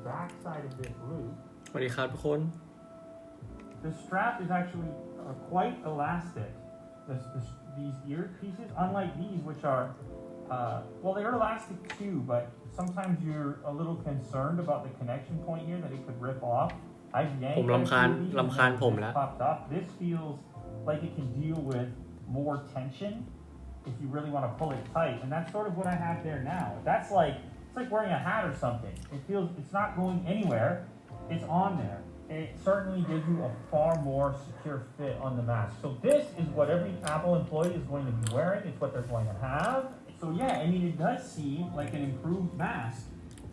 back side of this loop, สวัสดีครับทุกคน the strap is actually quite elastic. These earpieces, unlike these, which are, well, they're elastic too, but sometimes you're a little concerned about the connection point here that it could rip off. I've yanked ผมรำคาญผมแล้ว popped up. This feels like it can deal with more tension if you really want to pull it tight, and that's sort of what I have there now. That's like, it's like wearing a hat or something. It feels, it's not going anywhere. It's on there. It certainly gives you a far more secure fit on the mask. So this is what every Apple employee is going to be wearing. It's what they're going to have. So yeah, I mean, it does seem like an improved mask.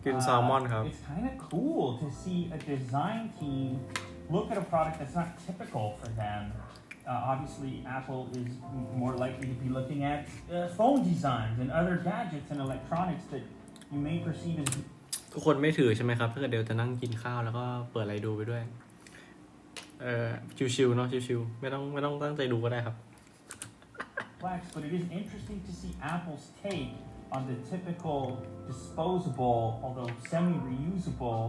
กินแซลมอนครับ It's kind of cool to see a design team look at a product that's not typical for them. Obviously, Apple is more likely to be looking at phone designs and other gadgets and electronics that you may perceive as ทุกคนไม่ถือใช่ไหมครับถ้าเกิดเดี๋ยวจะนั่งกินข้าวแล้วก็เปิดอะไรดูไปด้วยชิวๆเนาะชิวๆไม่ต้องตั้งใจดูก็ได้ครับ but it is interesting to see Apple's take on the typical disposable, although semi-reusable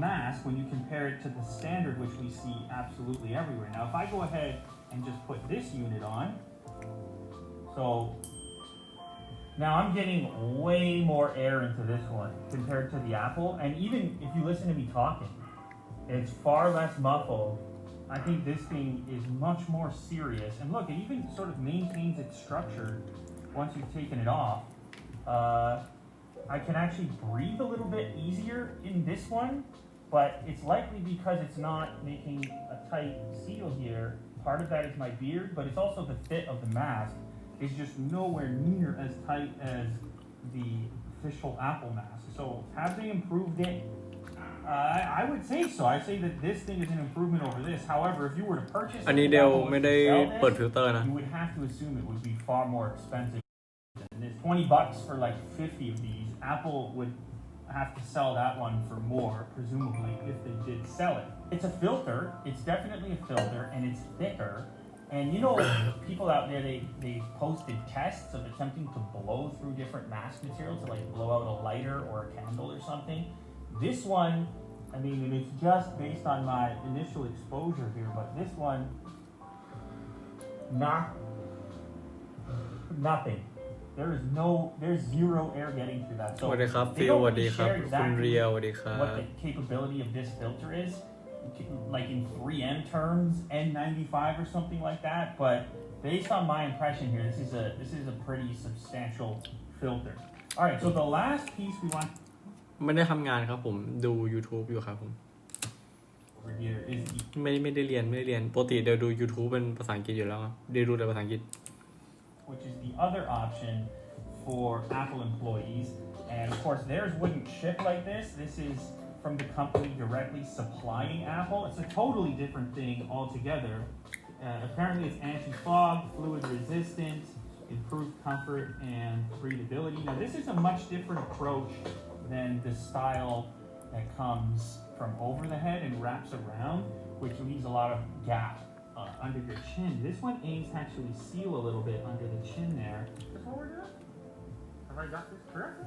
mask when you compare it to the standard which we see absolutely everywhere. Now, if I go ahead and just put this unit on, so now I'm getting way more air into this one compared to the Apple, and even if you listen to me talking, it's far less muffled. I think this thing is much more serious, and look, it even sort of maintains its structure once you've taken it off. I can actually breathe a little bit easier in this one, but it's likely because it's not making a tight seal here. Part of that is my beard, but it's also the fit of the mask is just nowhere near as tight as the official Apple mask. So have they improved it? I would say so. I say that this thing is an improvement over this. However, if you were to purchase อันนี้เดลไม่ได้เปิดฟิลเตอร์นะ you would have to assume it would be far more expensive. And there's $20 for like 50 of these. Apple would have to sell that one for more, presumably, if they did sell it. It's a filter. It's definitely a filter, and it's thicker. And you know, people out there, they posted tests of attempting to blow through different mask materials to like blow out a lighter or a candle or something. This one, I mean, and it's just based on my initial exposure here, but this one, nothing. There's zero air getting through that. So สวัสดีครับ they ฟิล don't สวัสดี really ครับ share คุณเรี exactly ยวสวัสดีครับ what the capability of this filter is, like in 3M terms, N95 or something like that. But based on my impression here, this is a pretty substantial filter. All right, so the last piece we want ไม่ได้ทำงานครับผมดู YouTube อยู่ครับผม over here is the ไม่ได้เรียนปกติเดี๋ยวดู YouTube เป็นภาษาอังกฤษอยู่แล้วครับเดี๋ยวดูแต่ภาษาอังกฤษ which is the other option for Apple employees. And of course, theirs wouldn't ship like this. This is from the company directly supplying Apple. It's a totally different thing altogether. Apparently, it's anti-fog, fluid resistant, improved comfort, and breathability. Now, this is a much different approach than the style that comes from over the head and wraps around, which leaves a lot of gap under your chin. This one aims to actually seal a little bit under the chin there. That's what we're doing? Have I got this correct?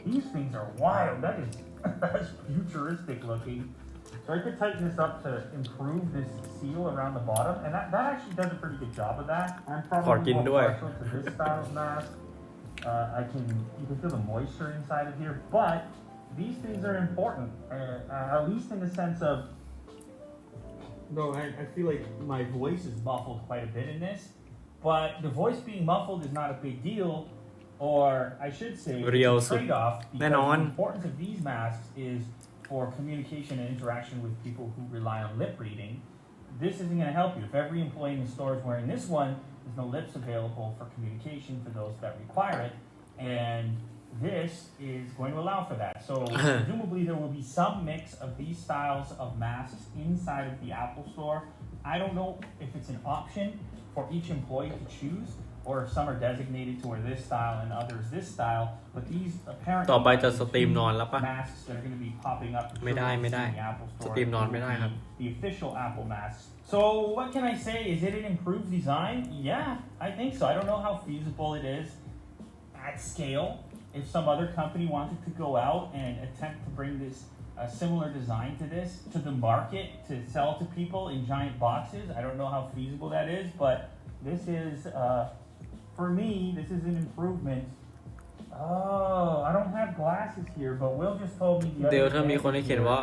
These things are wild. That's futuristic looking. So I could tighten this up to improve this seal around the bottom, and that actually does a pretty good job of that. I'm probably more partial to this style of mask. You can feel the moisture inside of here, but these things are important, at least in the sense of, no, I feel like my voice is muffled quite a bit in this, but the voice being muffled is not a big deal, or I should say, it's a trade-off, because the importance of these masks is for communication and interaction with people who rely on lip reading. This isn't going to help you. If every employee in the store is wearing this one, there's no lips available for communication for those that require it, and this is going to allow for that. So presumably there will be some mix of these styles of masks inside of the Apple Store. I don't know if it's an option for each employee to choose, or if some are designated to wear this style and others this style, but these apparently ต่อไปจะสตรีมนอนแล้วปะ masks that are going to be popping up ไม่ได้ in the Apple ส Store. ตรีมนอนไม่ได้ครับ The official Apple masks. So what can I say? Is it an improved design? Yeah, I think so. I don't know how feasible it is at scale. If some other company wanted to go out and attempt to bring this a similar design to this to the market to sell to people in giant boxes. I don't know how feasible that is, but this is, for me, this is an improvement. Oh, I don't have glasses here, but Will just told me the เดี๋ยว other ถ้ามีคนให้เขียนว่า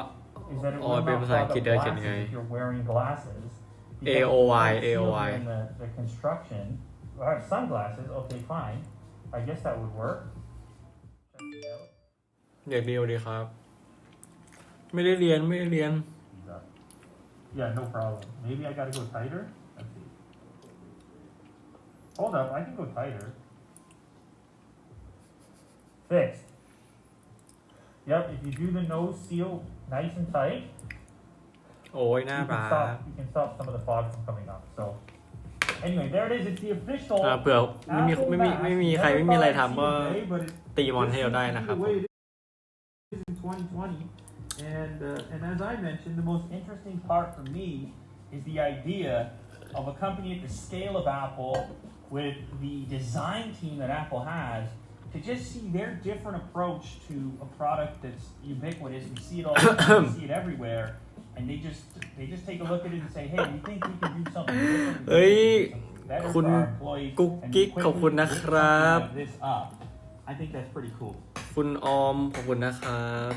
is that it อ๋อ will เป็น not ภาษาอัง fog กฤษ up เดี๋ยวเขียนยังไง glasses if you're wearing glasses. AOY Because it's AOY sealed in the construction. I have sunglasses. Okay, fine. I guess that would work. Check it out. เด็กดีดีครับ ไม่ได้เรียนไม่ได้เรียน Yeah, no problem. Maybe I gotta go tighter. Let's see. Hold up, I can go tighter. Fixed. Yep, if you do the nose seal nice and tight, โอ้ยน่ารัก you can stop some of the fog from coming up. So, anyway, there it is. It's the official. เผื่อไม่มีใครไม่มีอะไรทำก็ today, but ตีมอนให้เราได้นะครับ the way it is in 2020. And as I mentioned, the most interesting part for me is the idea of a company at the scale of Apple with the design team that Apple has to just see their different approach to a product that's ubiquitous. We see it all the time, we see it everywhere, and they just take a look at it and say, hey, we think we can do something different. เฮ้ย Better คุณ for our employees กุ๊ก and กิ๊ก quickly ขอบคุณนะครับ lift this up. I think that's pretty cool. คุณออมขอบคุณนะครับ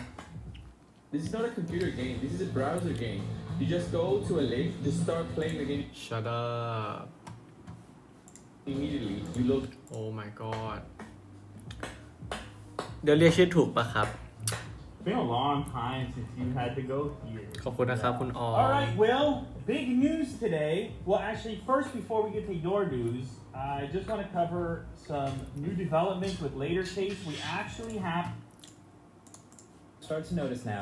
This is not a computer game. This is a browser game. You just go to a link, you start playing the game Shut up immediately. You look. Oh my god เดี๋ยวเรียกชื่อถูกปะครับ It's been a long time since you had to go here. ขอบคุณนะครับคุณออม All right, Will, big news today. Well, actually, first, before we get to your news, I just want to cover some new developments with later case. We actually have Start to notice now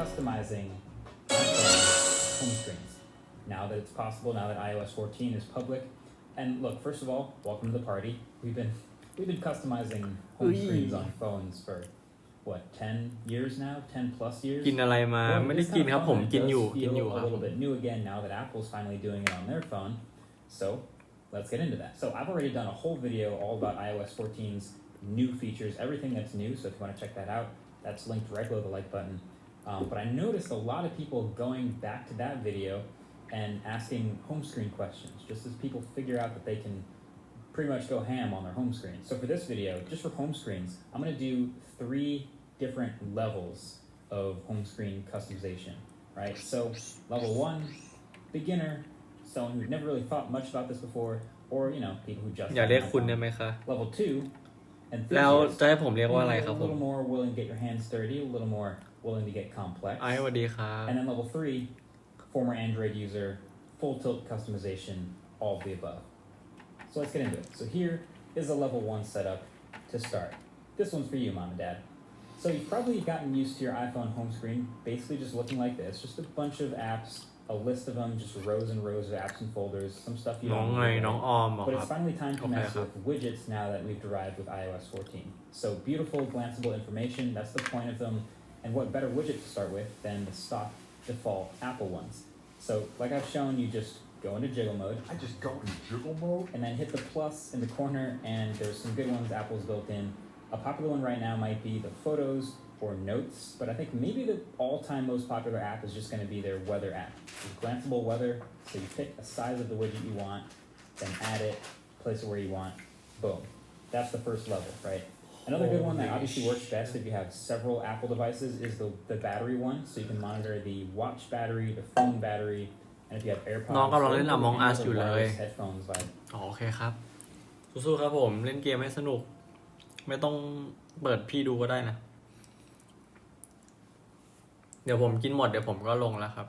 customizing home screens. Now that it's possible, now that iOS 14 is public. And look, first of all, welcome to the party. We've been customizing home screens on phones for what, 10 years now? 10 plus years? กินอะไรมา Well, ไม่ได้ it's กิน kind ครับ of ผม fun. It กิน does อยู่ feel กินอยู่ a ครับ little bit new again now that Apple's finally doing it on their phone. So let's get into that. So I've already done a whole video all about iOS 14's new features, everything that's new. So if you want to check that out, that's linked right below the like button. But I noticed a lot of people going back to that video and asking home screen questions, just as people figure out that they can pretty much go ham on their home screen. So for this video, just for home screens, I'm going to do 3 different levels of home screen customization, right? So level 1, beginner, someone who'd never really thought much about this before, or, you know, people who just อยากเรียกคุณได้ไหมคะ level 2, แล้ว enthusiast, จะให้ผมเรียกว่าอะไรครับ a ผม little more willing to get your hands dirty, a little more willing to get complex. ไอ้สวัสดีครับ And then level 3, former Android user, full tilt customization, all of the above. So let's get into it. So here is a level 1 setup to start. This one's for you, mom and dad. So you've probably gotten used to your iPhone home screen, basically just looking like this, just a bunch of apps, a list of them, just rows and rows of apps and folders, some stuff you น้อง don't ไง need. น้องออมเหรอ But ครั it's บ finally time to mess Okay. with widgets now that we've derived with iOS 14. So beautiful, glanceable information, that's the point of them. And what better widget to start with than the stock default Apple ones. So like I've shown, you just go into jiggle mode. I just go into jiggle mode. And then hit the plus in the corner, and there's some good ones Apple's built in. A popular one right now might be the Photos or Notes, but I think maybe the all-time most popular app is just going to be their Weather app. It's glanceable weather, so you pick a size of the widget you want, then add it, place it where you want, boom. That's the first level, right? Another good one that obviously works best if you have several Apple devices is the battery one, so you can monitor the watch battery, the phone battery, and if you have AirPods, น้องกำลังเล่น Among Us อยู่เลย wireless headphones like อ๋อโอเคครับ สู้ๆครับผมเล่นเกมให้สนุก ไม่ต้องเปิดพี่ดูก็ได้นะ เดี๋ยวผมกินหมดเดี๋ยวผมก็ลงแล้วครับ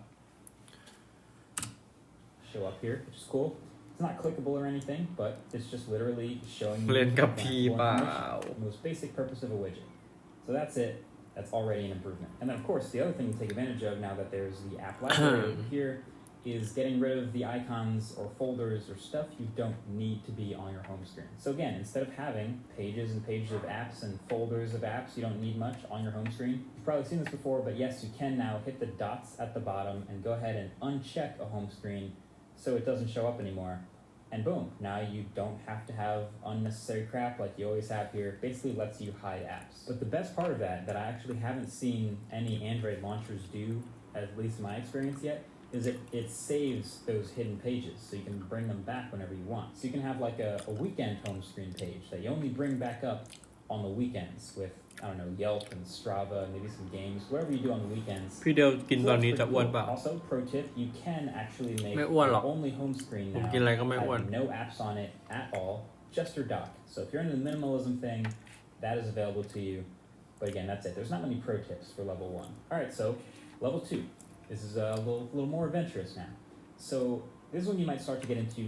show up here, which is cool. It's not clickable or anything, but it's just literally showing you เล่นกับ the พี่ actual เปล่า information, the most basic purpose of a widget. So that's it. That's already an improvement. And then of course, the other thing to take advantage of now that there's the app library over here is getting rid of the icons or folders or stuff you don't need to be on your home screen. So again, instead of having pages and pages of apps and folders of apps you don't need much on your home screen, you've probably seen this before, but yes, you can now hit the dots at the bottom and go ahead and uncheck a home screen so it doesn't show up anymore. and boom, now you don't have to have unnecessary crap like you always have here. Basically lets you hide apps. But the best part of that I actually haven't seen any Android launchers do, at least in my experience yet, is it saves those hidden pages so you can bring them back whenever you want. So you can have like a weekend home screen page that you only bring back up on the weekends with, I don't know, Yelp and Strava, maybe some games, whatever you do on the weekends. พี่เดลกิน So ตอน that's นี้ pretty จะอ้วนเป cool. ล่า Also, pro tip, you can actually make ไม่อ้วนหรอก your only home screen ผม now กินอะไรก็ไม่อ้วน have no apps on it at all, just your dock. So if you're into the minimalism thing, that is available to you. But again, that's it. There's not many pro tips for level 1. All right, so level 2. This is a little more adventurous now. So this is when you might start to get into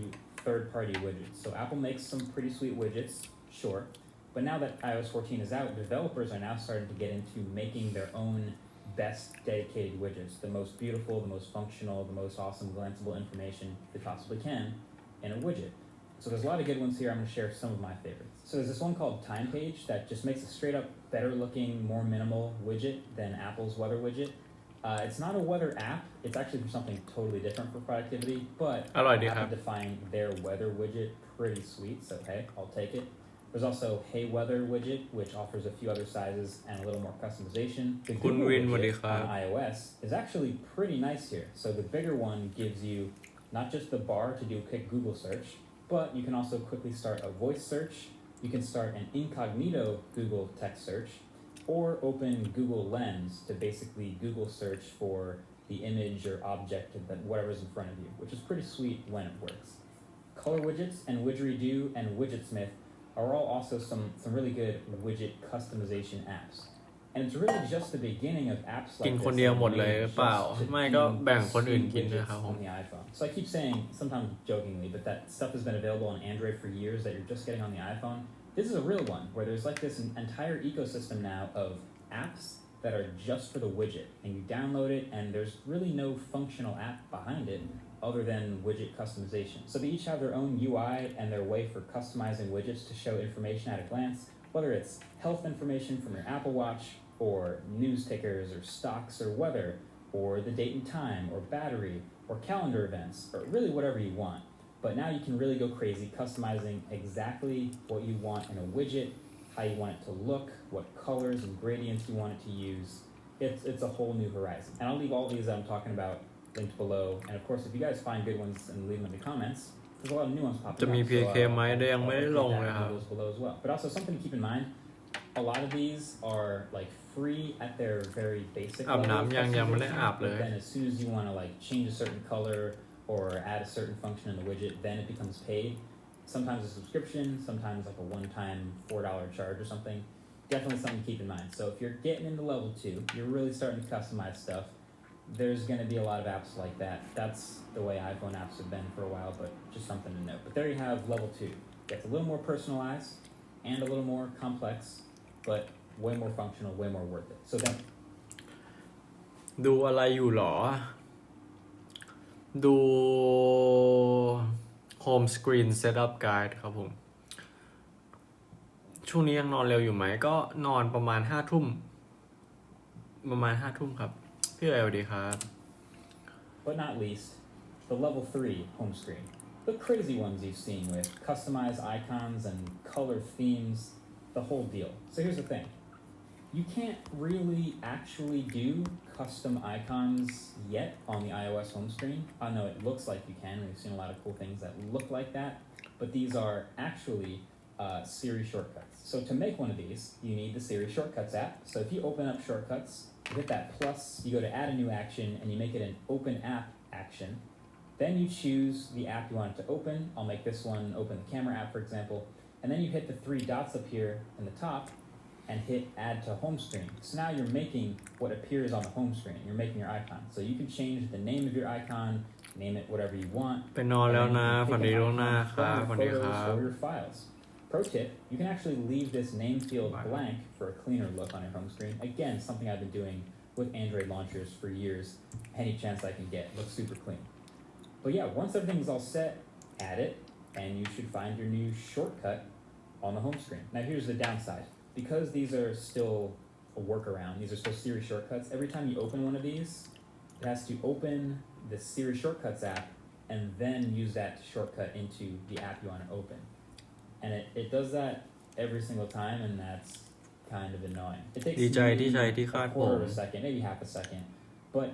third-party widgets. So Apple makes some pretty sweet widgets, sure. But now that iOS 14 is out, developers are now starting to get into making their own best dedicated widgets. The most beautiful, the most functional, the most awesome glanceable information they possibly can in a widget. So there's a lot of good ones here. I'm going to share some of my favorites. So there's this one called Time Page that just makes a straight up better looking, more minimal widget than Apple's weather widget. It's not a weather app. It's actually for something totally different for productivity, but อร่อยดี I ครับ happen to find their weather widget pretty sweet. So hey, I'll take it. There's also Hey Weather widget, which offers a few other sizes and a little more customization. The คุณ Google วินสวัสดี widget ครับ on iOS is actually pretty nice here. So the bigger one gives you not just the bar to do a quick Google search, but you can also quickly start a voice search. You can start an incognito Google text search, or open Google Lens to basically Google search for the image or object that whatever's in front of you, which is pretty sweet when it works. Color widgets and Widgeridoo and Widgetsmith are all also some really good widget customization apps. And it's really just the beginning of apps กิ like น this คนเดียว that หมด are เลย made หรือเปล่า just to ไม่ก็ do แบ่งคนอื่น sweet กินด้วย widgets ครับผม on the iPhone. So I keep saying, sometimes jokingly, but that stuff has been available on Android for years that you're just getting on the iPhone. This is a real one where there's like this entire ecosystem now of apps that are just for the widget, and you download it and there's really no functional app behind it other than widget customization. So they each have their own UI and their way for customizing widgets to show information at a glance, whether it's health information from your Apple Watch or news tickers or stocks or weather or the date and time or battery or calendar events or really whatever you want. But now you can really go crazy customizing exactly what you want in a widget, how you want it to look, what colors and gradients you want it to use. It's a whole new horizon. And I'll leave all these that I'm talking about linked below. And of course, if you guys find good ones and leave them in the comments, there's a lot of new ones popping จะ up. มี So, PK ไหมได้ยังไม่ได้ลง I'll เลย link ครับ those below as well. But also something to keep in mind, a lot of these are like free at their very basic อาบ level of น้ำยังไม่ได้ customization, อาบเลย but then as soon as you want to like change a certain color or add a certain function in the widget, then it becomes paid. Sometimes a subscription, sometimes like a one-time $4 charge or something. Definitely something to keep in mind. So if you're getting into level 2, you're really starting to customize stuff, there's going to be a lot of apps like that. That's the way iPhone apps have been for a while, but just something to note. But there you have level 2. It's a little more personalized and a little more complex, but way more functional, way more worth it. So then ดูอะไรอยู่หรอ ดู Home Screen Setup Guide ครับผม ช่วงนี้ยังนอนเร็วอยู่ไหม ก็นอนประมาณ5 ทุ่ม ประมาณ5 ทุ่มครับ พี่เอ๋สวัสดีครับ but not least, the level 3 home screen. The crazy ones you've seen with customized icons and color themes, the whole deal. So here's the thing. You can't really actually do custom icons yet on the iOS home screen. I know it looks like you can. We've seen a lot of cool things that look like that, but these are actually Siri shortcuts. So to make one of these, you need the Siri Shortcuts app. So if you open up Shortcuts, you hit that plus, you go to add a new action, and you make it an open app action. Then you choose the app you want it to open. I'll make this one open the camera app, for example. And then you hit the 3 dots up here in the top and hit add to home screen. So now you're making what appears on the home screen. You're making your icon. So you can change the name of your icon, name it whatever you want. ไปนอนแล้วนะ And ฝัน then ดี you ล่วง can หน้า pick ค an รับ icon ฝั from นดี your ครั photos บ or your files. Pro tip, you can actually leave this name field blank for a cleaner look on your home screen. Again, something I've been doing with Android launchers for years. Any chance I can get. Looks super clean. But yeah, once everything's all set, add it, and you should find your new shortcut on the home screen. Now here's the downside. Because these are still a workaround, these are still Siri shortcuts, every time you open one of these, it has to open the Siri Shortcuts app and then use that to shortcut into the app you want to open. And it does that every single time, and that's kind of annoying. It takes ดีใจที่ใช้ที่ maybe คาด a ผ quarter ม of a second, maybe half a second, but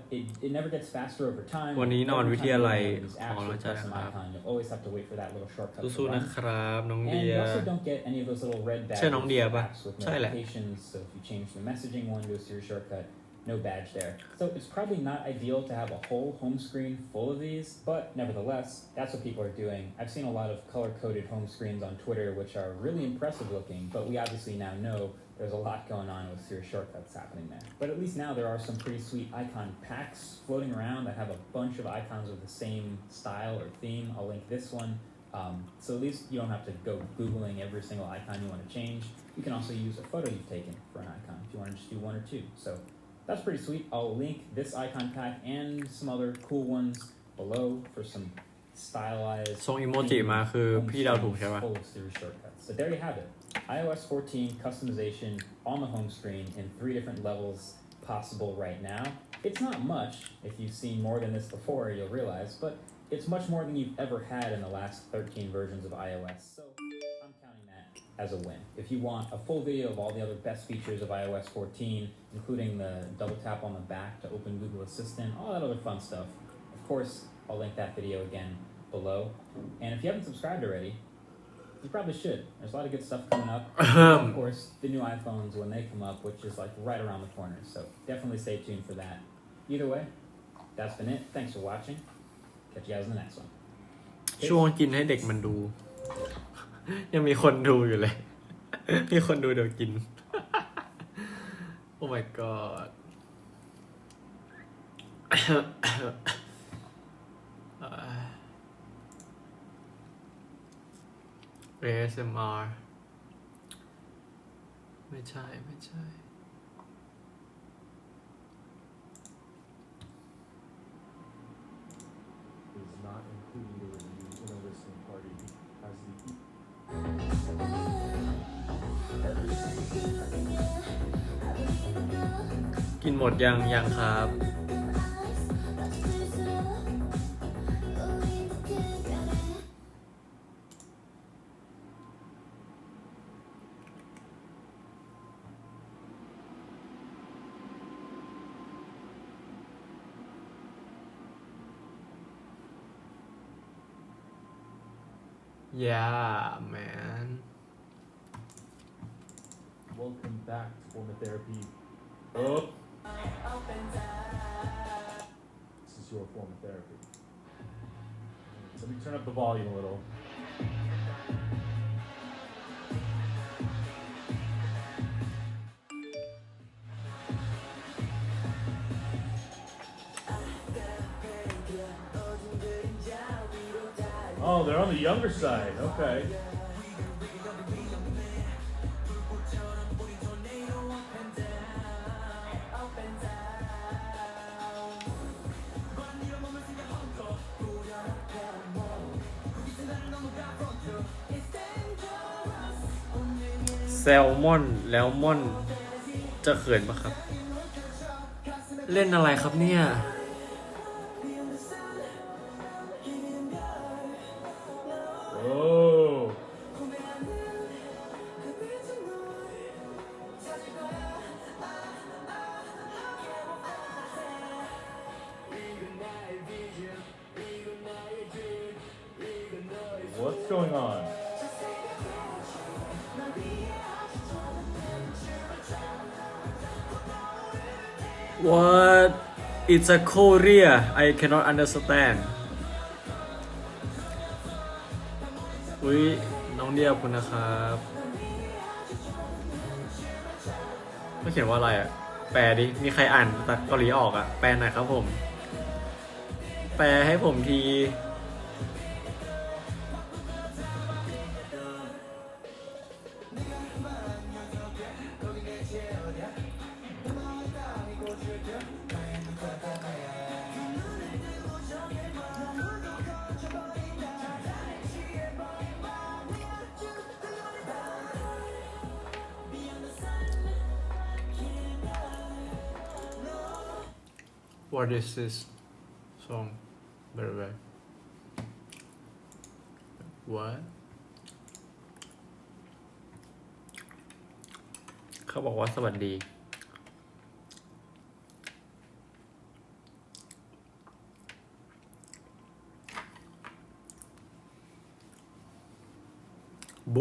it never gets faster over time. วันนี้นอน Every วิ time ท you ยาลัย open these ของ apps เรา with จะ custom นะครับ icon, you'll always have to wait for that little shortcut to สู้ๆ run. นะครับน้อง And เดีย you also don't get any of those little red ใช่ badges น้องเดีย for ปะ apps with ใช่แหละ notifications. So if you change the messaging one goes to your shortcut, no badge there. So it's probably not ideal to have a whole home screen full of these, but nevertheless, that's what people are doing. I've seen a lot of color-coded home screens on Twitter, which are really impressive looking, but we obviously now know there's a lot going on with Siri shortcuts happening there. But at least now there are some pretty sweet icon packs floating around that have a bunch of icons with the same style or theme. I'll link this one. So at least you don't have to go Googling every single icon you want to change. You can also use a photo you've taken for an icon if you want to just do one or two. So that's pretty sweet. I'll link this icon pack and some other cool ones below for some stylized ส่งอีโมจิมาคือพี่เดาถูกใช่ปะ full of Siri shortcuts. So there you have it. iOS 14 customization on the home screen in 3 different levels possible right now. It's not much. If you've seen more than this before, you'll realize, but it's much more than you've ever had in the last 13 versions of iOS. So I'm counting that as a win. If you want a full video of all the other best features of iOS 14, including the double tap on the back to open Google Assistant, all that other fun stuff, of course, I'll link that video again below. And if you haven't subscribed already, you probably should. There's a lot of good stuff coming up. Of course, the new iPhones when they come up, which is like right around the corner. So definitely stay tuned for that. Either way, that's been it. Thanks for watching. Catch you guys in the next one. ช่วงกินให้เด็กมันดู ยังมีคนดูอยู่เลย มีคนดูเดี๋ยวกิน Oh my god ASMR ไม่ใช่ is not including the reviews in a listening party as the กินหมดยังครับ Yeah man welcome back to Former Therapy. Oh. This is your form of therapy. Let me turn up the volume a little. Oh, they're on the younger side. Okay.แซลมอนแล้วม่อนจะเขินปะครับ เล่นอะไรครับเนี่ย Oh. What's going on? What? It's a Korea. I cannot understand. อุ้ยน้องเดียขอบคุณนะครับเขาเขียนว่าอะไรอ่ะ แปลดิ มีใครอ่านภาษาเกาหลีออกอ่ะ แปลหน่อยครับผม แปลให้ผมที What is this song? By the way. What เขาบอกว่าสวัสดีโบ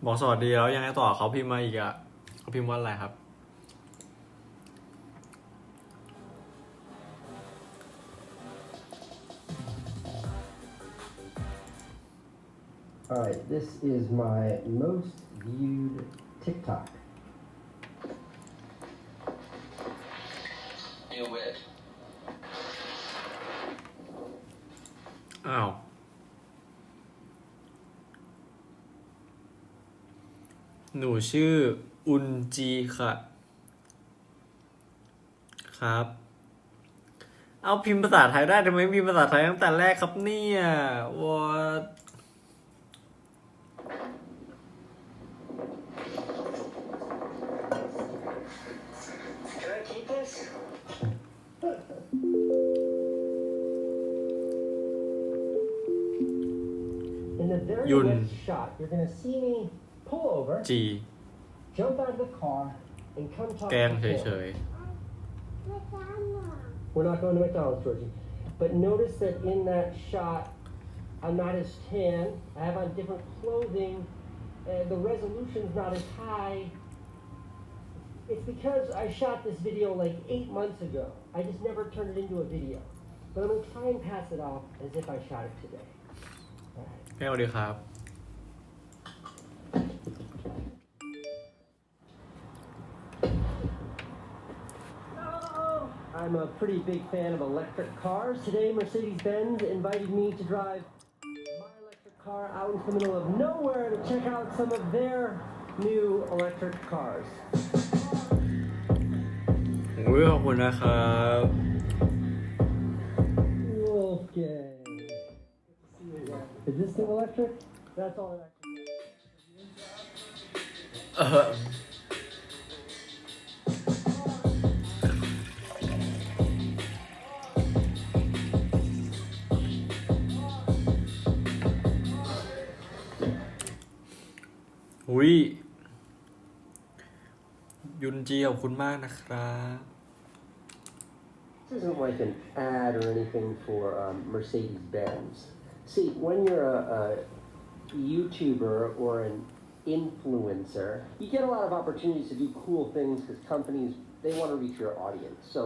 บอกสวัสดีแล้วยังไงต่อเขาพิมพ์มาอีกอ่ะเขาพิมพ์ว่าอะไรครับ Alright, this is my most viewed TikTok. New wit. อ้าว หนูชื่ออุนจีค่ะ ครับ เอาพิมพ์ภาษาไทยได้ทำไมไม่พิมพ์ภาษาไทยตั้งแต่แรกครับเนี่ยวอด Can I keep this? In the very Yun. next shot, you're gonna see me pull over, จี jump out of the car, and come talk แกล้ง to เฉ Phil. ย We're not going to McDonald's, Georgie. But notice that in that shot, I'm not as tan. I have on different clothing. The resolution's not as high. It's because I shot this video like 8 months ago. I just never turned it into a video. But I'm going to try and pass it off as if I shot it today. All right. ๆแม่สวัสดีครับ I'm a pretty big fan of electric cars. Today, Mercedes-Benz invited me to drive my electric car out into the middle of nowhere to check out some of their new electric cars. โอ้ยขอบคุณนะครับ Wolfgang. Is this new electric? That's all it actually is. เออ หุยยุนจีขอบคุณมากนะครับ This isn't like an ad or anything for Mercedes-Benz. See, when you're a YouTuber or an influencer, you get a lot of opportunities to do cool things because companies, they want to reach your audience. So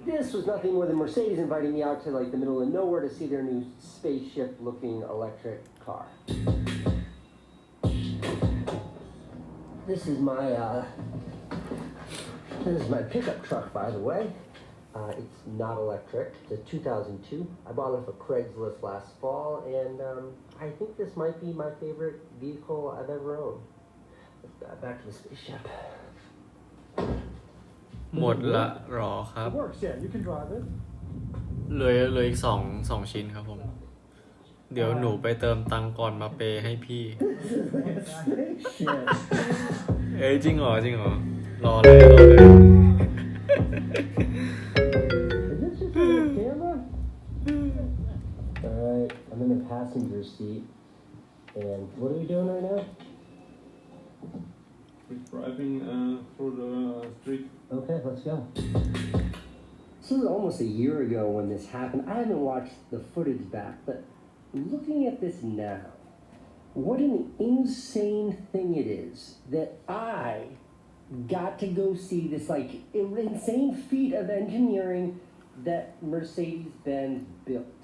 this was nothing more than Mercedes inviting me out to like the middle of nowhere to see their new spaceship-looking electric car. This is my pickup truck, by the way. It's not electric. It's a 2002. I bought it off of Craigslist last fall, and I think this might be my favorite vehicle I've ever owned. Back to the spaceship. หมดละหรอครับ It works, yeah. You can drive it. เหลยอีกสองชิ้นครับผม เดี๋ยวหนูไปเติมตังค์ก่อนมาเปย์ให้พี่ Spaceship. เอ้ยจริงเหรอ รอเลย Is this just a camera? Alright, I'm in the passenger seat. And what are we doing right now? We're driving through the street. Okay, let's go. This was almost a year ago when this happened. I haven't watched the footage back, but looking at this now, what an insane thing it is that I got to go see this like insane feat of engineering that Mercedes-Benz built.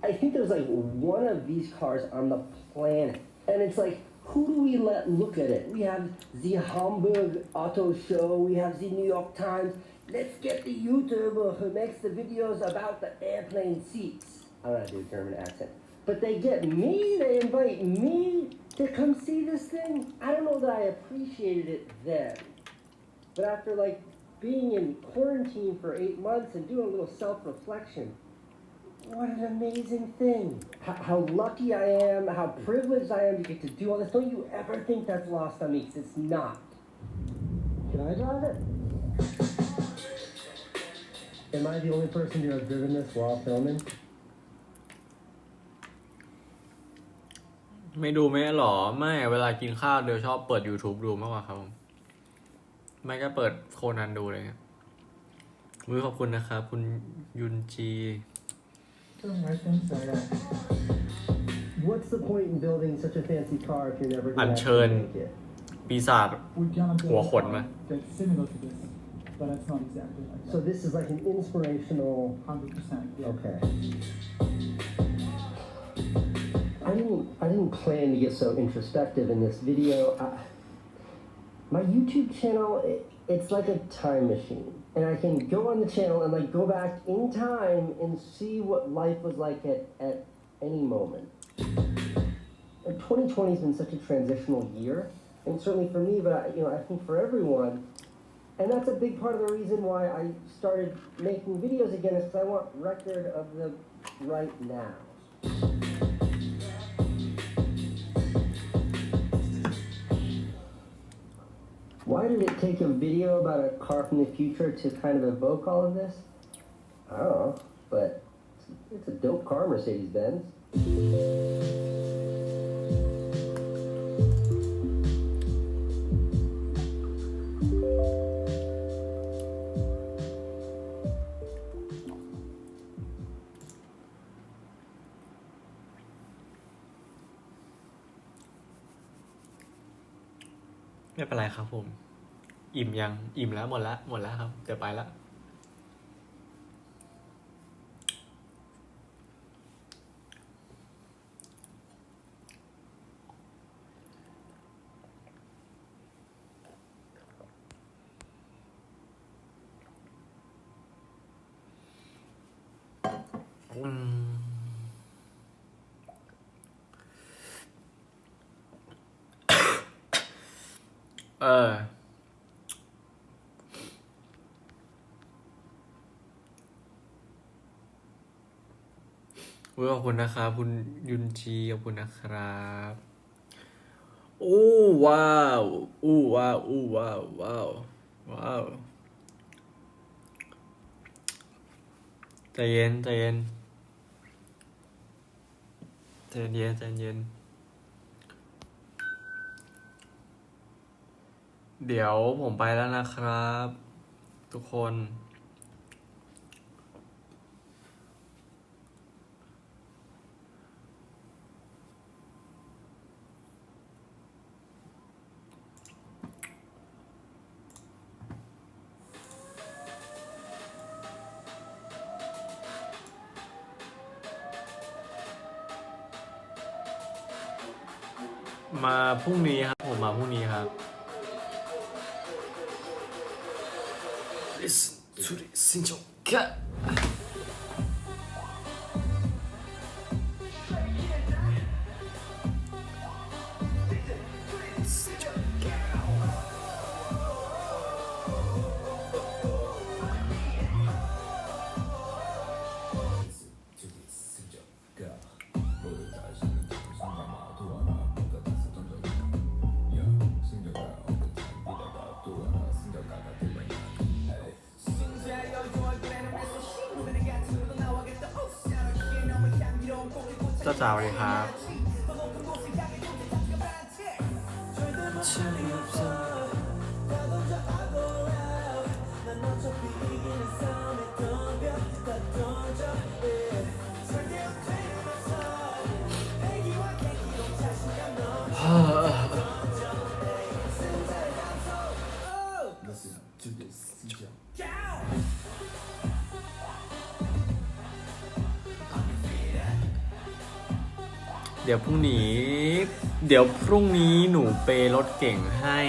I think there's like one of these cars on the planet, and it's like, who do we let look at it? We have the Hamburg Auto Show, we have the New York Times. Let's get the YouTuber who makes the videos about the airplane seats. I don't know how to do a German accent. But they get me, they invite me to come see this thing. I don't know that I appreciated it then. But after like being in quarantine for 8 months and doing a little self-reflection, what an amazing thing. How lucky I am, how privileged I am to get to do all this. Don't you ever think that's lost on me, because it's not. Can I drive it? Am I the only person to have driven this while filming? ไม่ดูไหมหรอไม่เวลากินข้าวเดี๋ยวชอบเปิด YouTube ดูมากกว่าครับผมไม่ก็เปิดโคนันดูอะไรเงี้ยมือขอบคุณนะครับคุณยุนจี What's the point in building such a fancy car if you're never อั going ญ to เชิญ make it? ปีศาจ หัวขนมา That's similar to this, but it's not exactly like So this is like an inspirational. 100%. Yeah. Okay. I didn't plan to get so introspective in this video. My YouTube channel, it's like a time machine, and I can go on the channel and like go back in time and see what life was like at any moment. 2020 has been such a transitional year, and certainly for me, but I think for everyone. And that's a big part of the reason why I started making videos again, is because I want record of the right now. Why did it take a video about a car from the future to kind of evoke all of this? I don't know, but it's a dope car, Mercedes-Benz. ไม่เป็นไรครับผมอิ่มยังอิ่มแล้วหมดแล้วครับเดี๋ยวไปละขอบคุณนะครับคุณยุนจีขอบคุณนะครับโอ้ว้าวอู้ว้าวอู้ว้าวว้าวว้าวใจเย็นใจเย็นใจเย็นใจเย็นเดี๋ยวผมไปแล้วนะครับทุกคนมาพรุ่งนี้ครับผมมาพรุ่งนี้ครับ Listen to the single cutเจ้าสาวเลยครับเดี๋ยวพรุ่งนี้หนูเปย์รถเก่งให้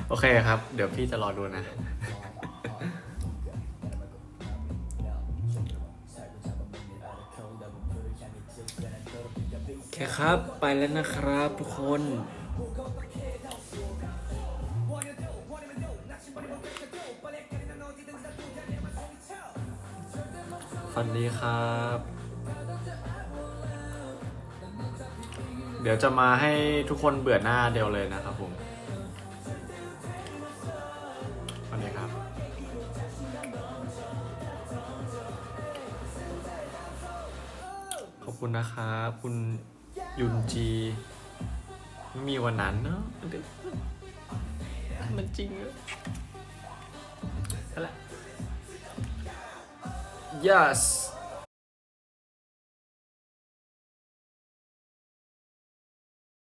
โอเคครับเดี๋ยวพี่จะรอดูนะโอเคครับไปแล้วนะครับทุกคนฝันดีครับเดี๋ยวจะมาให้ทุกคนเบื่อหน้าเดียวเลยนะครับผม ขอบคุณนะครับคุณยุนจีไม่มีวันนั้นเนาะมันจริงเหรออะไร yes